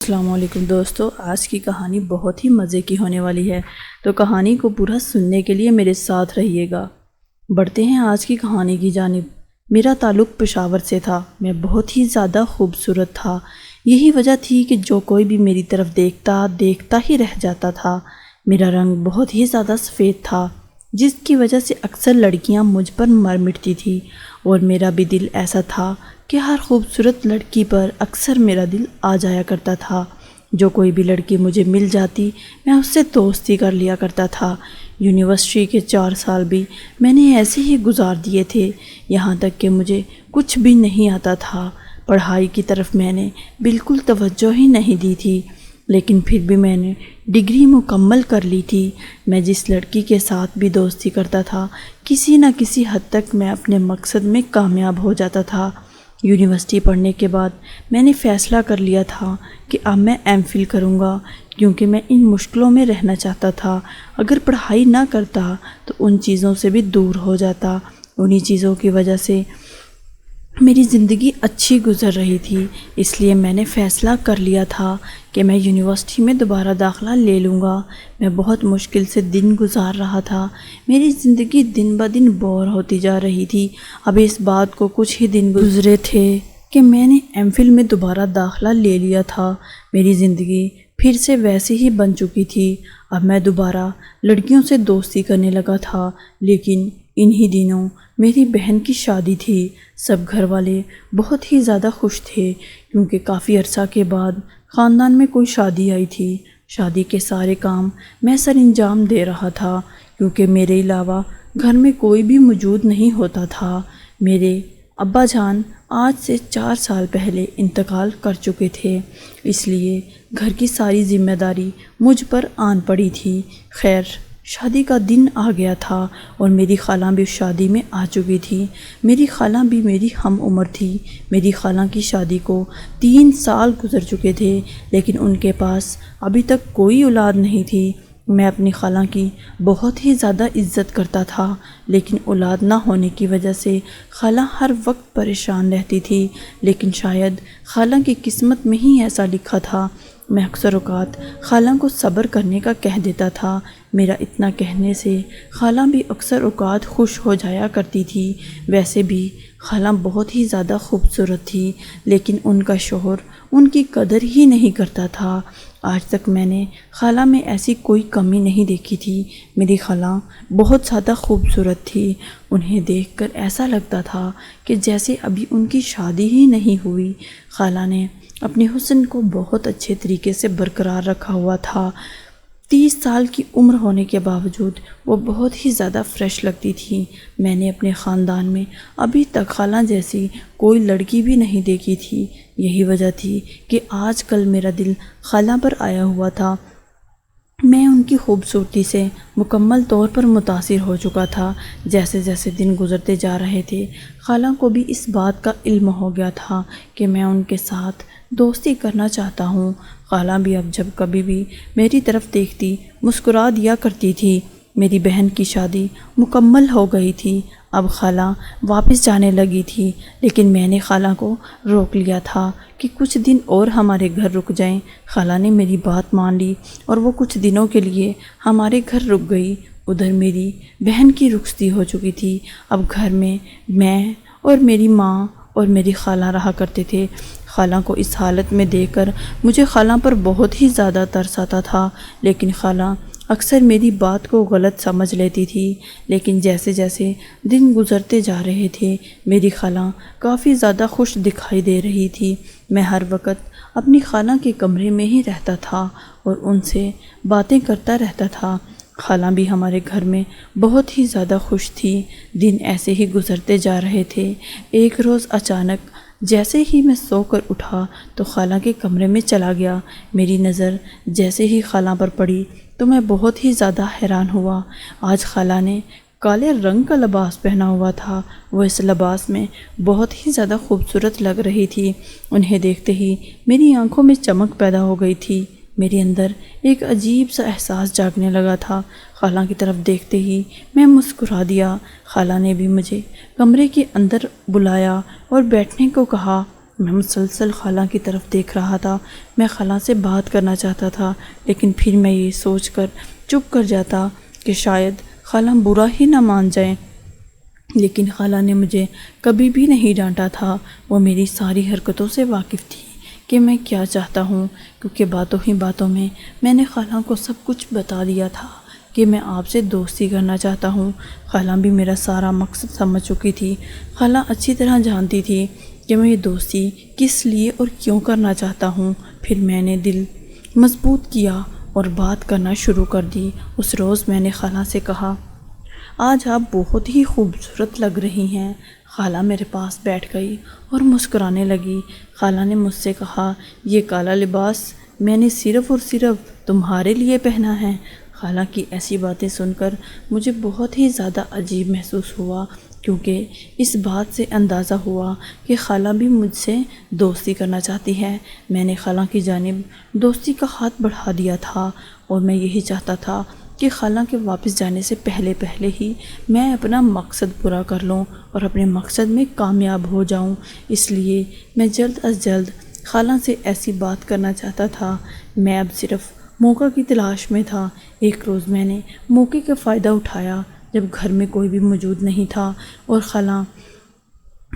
السلام علیکم دوستو، آج کی کہانی بہت ہی مزے کی ہونے والی ہے، تو کہانی کو پورا سننے کے لیے میرے ساتھ رہیے گا۔ بڑھتے ہیں آج کی کہانی کی جانب۔ میرا تعلق پشاور سے تھا۔ میں بہت ہی زیادہ خوبصورت تھا، یہی وجہ تھی کہ جو کوئی بھی میری طرف دیکھتا ہی رہ جاتا تھا۔ میرا رنگ بہت ہی زیادہ سفید تھا، جس کی وجہ سے اکثر لڑکیاں مجھ پر مر مٹتی تھیں، اور میرا بھی دل ایسا تھا کہ ہر خوبصورت لڑکی پر اکثر میرا دل آ جایا کرتا تھا۔ جو کوئی بھی لڑکی مجھے مل جاتی میں اس سے دوستی کر لیا کرتا تھا۔ یونیورسٹی کے 4 سال بھی میں نے ایسے ہی گزار دیے تھے، یہاں تک کہ مجھے کچھ بھی نہیں آتا تھا۔ پڑھائی کی طرف میں نے بالکل توجہ ہی نہیں دی تھی، لیکن پھر بھی میں نے ڈگری مکمل کر لی تھی۔ میں جس لڑکی کے ساتھ بھی دوستی کرتا تھا، کسی نہ کسی حد تک میں اپنے مقصد میں کامیاب ہو جاتا تھا۔ یونیورسٹی پڑھنے کے بعد میں نے فیصلہ کر لیا تھا کہ اب میں ایم فل کروں گا، کیونکہ میں ان مشکلوں میں رہنا چاہتا تھا۔ اگر پڑھائی نہ کرتا تو ان چیزوں سے بھی دور ہو جاتا۔ انہی چیزوں کی وجہ سے میری زندگی اچھی گزر رہی تھی، اس لیے میں نے فیصلہ کر لیا تھا کہ میں یونیورسٹی میں دوبارہ داخلہ لے لوں گا۔ میں بہت مشکل سے دن گزار رہا تھا، میری زندگی دن بدن بور ہوتی جا رہی تھی۔ اب اس بات کو کچھ ہی دن گزرے تھے کہ میں نے ایم فل میں دوبارہ داخلہ لے لیا تھا۔ میری زندگی پھر سے ویسے ہی بن چکی تھی۔ اب میں دوبارہ لڑکیوں سے دوستی کرنے لگا تھا، لیکن انہی دنوں میری بہن کی شادی تھی۔ سب گھر والے بہت ہی زیادہ خوش تھے، کیونکہ کافی عرصہ کے بعد خاندان میں کوئی شادی آئی تھی۔ شادی کے سارے کام میں سر انجام دے رہا تھا، کیونکہ میرے علاوہ گھر میں کوئی بھی موجود نہیں ہوتا تھا۔ میرے ابا جان آج سے 4 سال پہلے انتقال کر چکے تھے، اس لیے گھر کی ساری ذمہ داری مجھ پر آن پڑی تھی۔ خیر، شادی کا دن آ گیا تھا اور میری خالہ بھی اس شادی میں آ چکی تھی۔ میری خالہ بھی میری ہم عمر تھی۔ میری خالہ کی شادی کو 3 سال گزر چکے تھے، لیکن ان کے پاس ابھی تک کوئی اولاد نہیں تھی۔ میں اپنی خالہ کی بہت ہی زیادہ عزت کرتا تھا، لیکن اولاد نہ ہونے کی وجہ سے خالہ ہر وقت پریشان رہتی تھی، لیکن شاید خالہ کی قسمت میں ہی ایسا لکھا تھا۔ میں اکثر اوقات خالہ کو صبر کرنے کا کہہ دیتا تھا۔ میرا اتنا کہنے سے خالہ بھی اکثر اوقات خوش ہو جایا کرتی تھی۔ ویسے بھی خالہ بہت ہی زیادہ خوبصورت تھی، لیکن ان کا شوہر ان کی قدر ہی نہیں کرتا تھا۔ آج تک میں نے خالہ میں ایسی کوئی کمی نہیں دیکھی تھی۔ میری خالہ بہت زیادہ خوبصورت تھی، انہیں دیکھ کر ایسا لگتا تھا کہ جیسے ابھی ان کی شادی ہی نہیں ہوئی۔ خالہ نے اپنے حسن کو بہت اچھے طریقے سے برقرار رکھا ہوا تھا۔ 30 سال کی عمر ہونے کے باوجود وہ بہت ہی زیادہ فریش لگتی تھی۔ میں نے اپنے خاندان میں ابھی تک خالہ جیسی کوئی لڑکی بھی نہیں دیکھی تھی۔ یہی وجہ تھی کہ آج کل میرا دل خالہ پر آیا ہوا تھا۔ میں ان کی خوبصورتی سے مکمل طور پر متاثر ہو چکا تھا۔ جیسے جیسے دن گزرتے جا رہے تھے، خالہ کو بھی اس بات کا علم ہو گیا تھا کہ میں ان کے ساتھ دوستی کرنا چاہتا ہوں۔ خالہ بھی اب جب کبھی بھی میری طرف دیکھتی مسکرا دیا کرتی تھی۔ میری بہن کی شادی مکمل ہو گئی تھی، اب خالہ واپس جانے لگی تھی، لیکن میں نے خالہ کو روک لیا تھا کہ کچھ دن اور ہمارے گھر رک جائیں۔ خالہ نے میری بات مان لی اور وہ کچھ دنوں کے لیے ہمارے گھر رک گئی۔ ادھر میری بہن کی رخصتی ہو چکی تھی۔ اب گھر میں اور میری ماں اور میری خالہ رہا کرتے تھے۔ خالہ کو اس حالت میں دیکھ کر مجھے خالہ پر بہت ہی زیادہ ترس آتا تھا، لیکن خالہ اکثر میری بات کو غلط سمجھ لیتی تھی۔ لیکن جیسے جیسے دن گزرتے جا رہے تھے، میری خالہ کافی زیادہ خوش دکھائی دے رہی تھی۔ میں ہر وقت اپنی خالہ کے کمرے میں ہی رہتا تھا اور ان سے باتیں کرتا رہتا تھا۔ خالہ بھی ہمارے گھر میں بہت ہی زیادہ خوش تھی۔ دن ایسے ہی گزرتے جا رہے تھے۔ ایک روز اچانک جیسے ہی میں سو کر اٹھا تو خالہ کے کمرے میں چلا گیا۔ میری نظر جیسے ہی خالہ پر پڑی تو میں بہت ہی زیادہ حیران ہوا۔ آج خالہ نے کالے رنگ کا لباس پہنا ہوا تھا۔ وہ اس لباس میں بہت ہی زیادہ خوبصورت لگ رہی تھی۔ انہیں دیکھتے ہی میری آنکھوں میں چمک پیدا ہو گئی تھی۔ میرے اندر ایک عجیب سا احساس جاگنے لگا تھا۔ خالہ کی طرف دیکھتے ہی میں مسکرا دیا۔ خالہ نے بھی مجھے کمرے کے اندر بلایا اور بیٹھنے کو کہا۔ میں مسلسل خالہ کی طرف دیکھ رہا تھا۔ میں خالہ سے بات کرنا چاہتا تھا، لیکن پھر میں یہ سوچ کر چپ کر جاتا کہ شاید خالہ برا ہی نہ مان جائیں۔ لیکن خالہ نے مجھے کبھی بھی نہیں ڈانٹا تھا۔ وہ میری ساری حرکتوں سے واقف تھی کہ میں کیا چاہتا ہوں، کیونکہ باتوں ہی باتوں میں نے خالہ کو سب کچھ بتا دیا تھا کہ میں آپ سے دوستی کرنا چاہتا ہوں۔ خالہ بھی میرا سارا مقصد سمجھ چکی تھی۔ خالہ اچھی طرح جانتی تھی کہ میں یہ دوستی کس لیے اور کیوں کرنا چاہتا ہوں۔ پھر میں نے دل مضبوط کیا اور بات کرنا شروع کر دی۔ اس روز میں نے خالہ سے کہا، آج آپ بہت ہی خوبصورت لگ رہی ہیں۔ خالہ میرے پاس بیٹھ گئی اور مسکرانے لگی۔ خالہ نے مجھ سے کہا، یہ کالا لباس میں نے صرف اور صرف تمہارے لیے پہنا ہے۔ خالہ کی ایسی باتیں سن کر مجھے بہت ہی زیادہ عجیب محسوس ہوا، کیونکہ اس بات سے اندازہ ہوا کہ خالہ بھی مجھ سے دوستی کرنا چاہتی ہے۔ میں نے خالہ کی جانب دوستی کا ہاتھ بڑھا دیا تھا اور میں یہی چاہتا تھا کہ خالہ کے واپس جانے سے پہلے ہی میں اپنا مقصد پورا کر لوں اور اپنے مقصد میں کامیاب ہو جاؤں۔ اس لیے میں جلد از جلد خالہ سے ایسی بات کرنا چاہتا تھا۔ میں اب صرف موقع کی تلاش میں تھا۔ ایک روز میں نے موقع کا فائدہ اٹھایا جب گھر میں کوئی بھی موجود نہیں تھا اور خالہ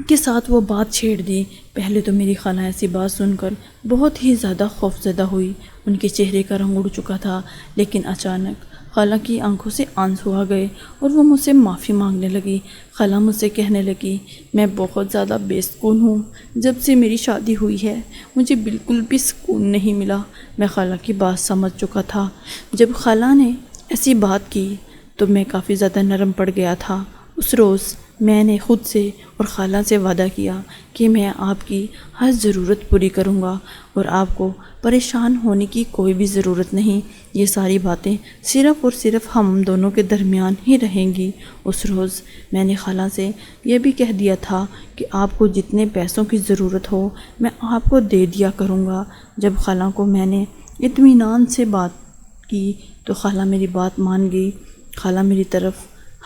کے ساتھ وہ بات چھیڑ دی۔ پہلے تو میری خالہ ایسی بات سن کر بہت ہی زیادہ خوفزدہ ہوئی۔ ان کے چہرے کا رنگ اڑ چکا تھا، لیکن اچانک خالہ کی آنکھوں سے آنسو آ گئے اور وہ مجھ سے معافی مانگنے لگی۔ خالہ مجھ سے کہنے لگی، میں بہت زیادہ بے سکون ہوں۔ جب سے میری شادی ہوئی ہے مجھے بالکل بھی سکون نہیں ملا۔ میں خالہ کی بات سمجھ چکا تھا۔ جب خالہ نے ایسی بات کی تو میں کافی زیادہ نرم پڑ گیا تھا۔ اس روز میں نے خود سے اور خالہ سے وعدہ کیا کہ میں آپ کی ہر ضرورت پوری کروں گا اور آپ کو پریشان ہونے کی کوئی بھی ضرورت نہیں۔ یہ ساری باتیں صرف اور صرف ہم دونوں کے درمیان ہی رہیں گی۔ اس روز میں نے خالہ سے یہ بھی کہہ دیا تھا کہ آپ کو جتنے پیسوں کی ضرورت ہو میں آپ کو دے دیا کروں گا۔ جب خالہ کو میں نے اطمینان سے بات کی تو خالہ میری بات مان گئی۔ خالہ میری طرف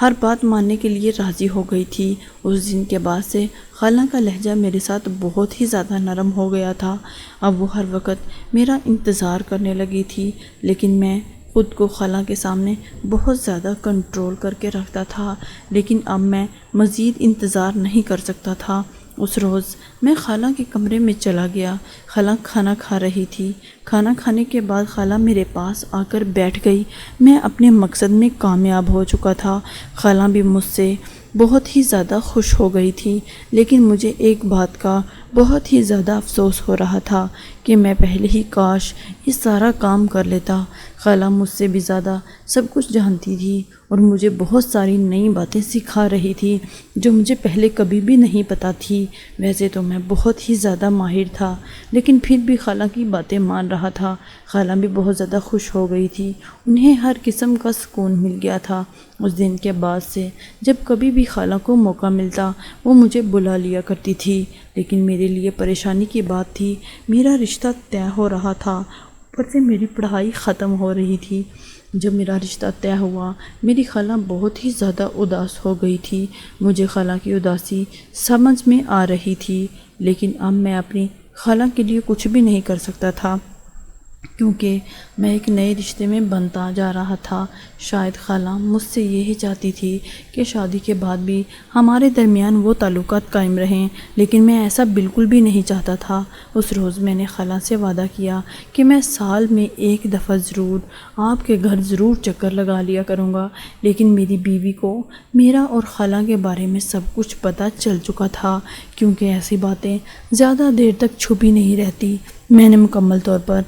ہر بات ماننے کے لیے راضی ہو گئی تھی۔ اس دن کے بعد سے خالہ کا لہجہ میرے ساتھ بہت ہی زیادہ نرم ہو گیا تھا۔ اب وہ ہر وقت میرا انتظار کرنے لگی تھی، لیکن میں خود کو خالہ کے سامنے بہت زیادہ کنٹرول کر کے رکھتا تھا، لیکن اب میں مزید انتظار نہیں کر سکتا تھا۔ اس روز میں خالہ کے کمرے میں چلا گیا۔ خالہ کھانا کھا رہی تھی۔ کھانا کھانے کے بعد خالہ میرے پاس آ کر بیٹھ گئی۔ میں اپنے مقصد میں کامیاب ہو چکا تھا۔ خالہ بھی مجھ سے بہت ہی زیادہ خوش ہو گئی تھی، لیکن مجھے ایک بات کا بہت ہی زیادہ افسوس ہو رہا تھا کہ میں پہلے ہی کاش یہ سارا کام کر لیتا۔ خالہ مجھ سے بھی زیادہ سب کچھ جانتی تھی اور مجھے بہت ساری نئی باتیں سکھا رہی تھی جو مجھے پہلے کبھی بھی نہیں پتہ تھی۔ ویسے تو میں بہت ہی زیادہ ماہر تھا، لیکن پھر بھی خالہ کی باتیں مان رہا تھا۔ خالہ بھی بہت زیادہ خوش ہو گئی تھی۔ انہیں ہر قسم کا سکون مل گیا تھا۔ اس دن کے بعد سے جب کبھی بھی خالہ کو موقع ملتا وہ مجھے بلا لیا کرتی تھی، لیکن میرے لیے پریشانی کی بات تھی۔ میرا رشتہ طے ہو رہا تھا، اوپر سے میری پڑھائی ختم ہو رہی تھی۔ جب میرا رشتہ طے ہوا میری خالہ بہت ہی زیادہ اداس ہو گئی تھی۔ مجھے خالہ کی اداسی سمجھ میں آ رہی تھی، لیکن اب میں اپنی خالہ کے لیے کچھ بھی نہیں کر سکتا تھا، کیونکہ میں ایک نئے رشتے میں بنتا جا رہا تھا۔ شاید خالہ مجھ سے یہی چاہتی تھی کہ شادی کے بعد بھی ہمارے درمیان وہ تعلقات قائم رہیں، لیکن میں ایسا بالکل بھی نہیں چاہتا تھا۔ اس روز میں نے خالہ سے وعدہ کیا کہ میں سال میں ایک دفعہ ضرور آپ کے گھر ضرور چکر لگا لیا کروں گا، لیکن میری بیوی کو میرا اور خالہ کے بارے میں سب کچھ پتہ چل چکا تھا، کیونکہ ایسی باتیں زیادہ دیر تک چھپی نہیں رہتی۔ میں نے مکمل طور پر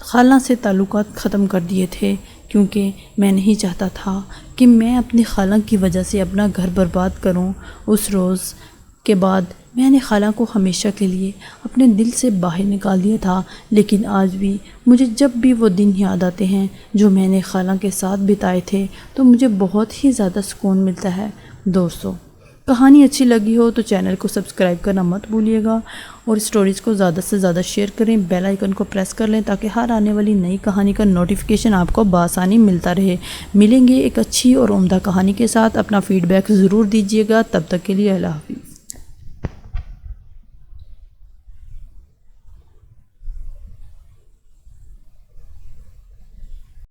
خالہ سے تعلقات ختم کر دیے تھے، کیونکہ میں نہیں چاہتا تھا کہ میں اپنی خالہ کی وجہ سے اپنا گھر برباد کروں۔ اس روز کے بعد میں نے خالہ کو ہمیشہ کے لیے اپنے دل سے باہر نکال دیا تھا، لیکن آج بھی مجھے جب بھی وہ دن یاد آتے ہیں جو میں نے خالہ کے ساتھ بتائے تھے تو مجھے بہت ہی زیادہ سکون ملتا ہے۔ دوستو، کہانی اچھی لگی ہو تو چینل کو سبسکرائب کرنا مت بھولیے گا اور اسٹوریز کو زیادہ سے زیادہ شیئر کریں، بیل آئیکن کو پریس کر لیں تاکہ ہر آنے والی نئی کہانی کا نوٹیفیکیشن آپ کو بآسانی ملتا رہے۔ ملیں گے ایک اچھی اور عمدہ کہانی کے ساتھ۔ اپنا فیڈ بیک ضرور دیجیے گا۔ تب تک کے لیے اللہ حافظ۔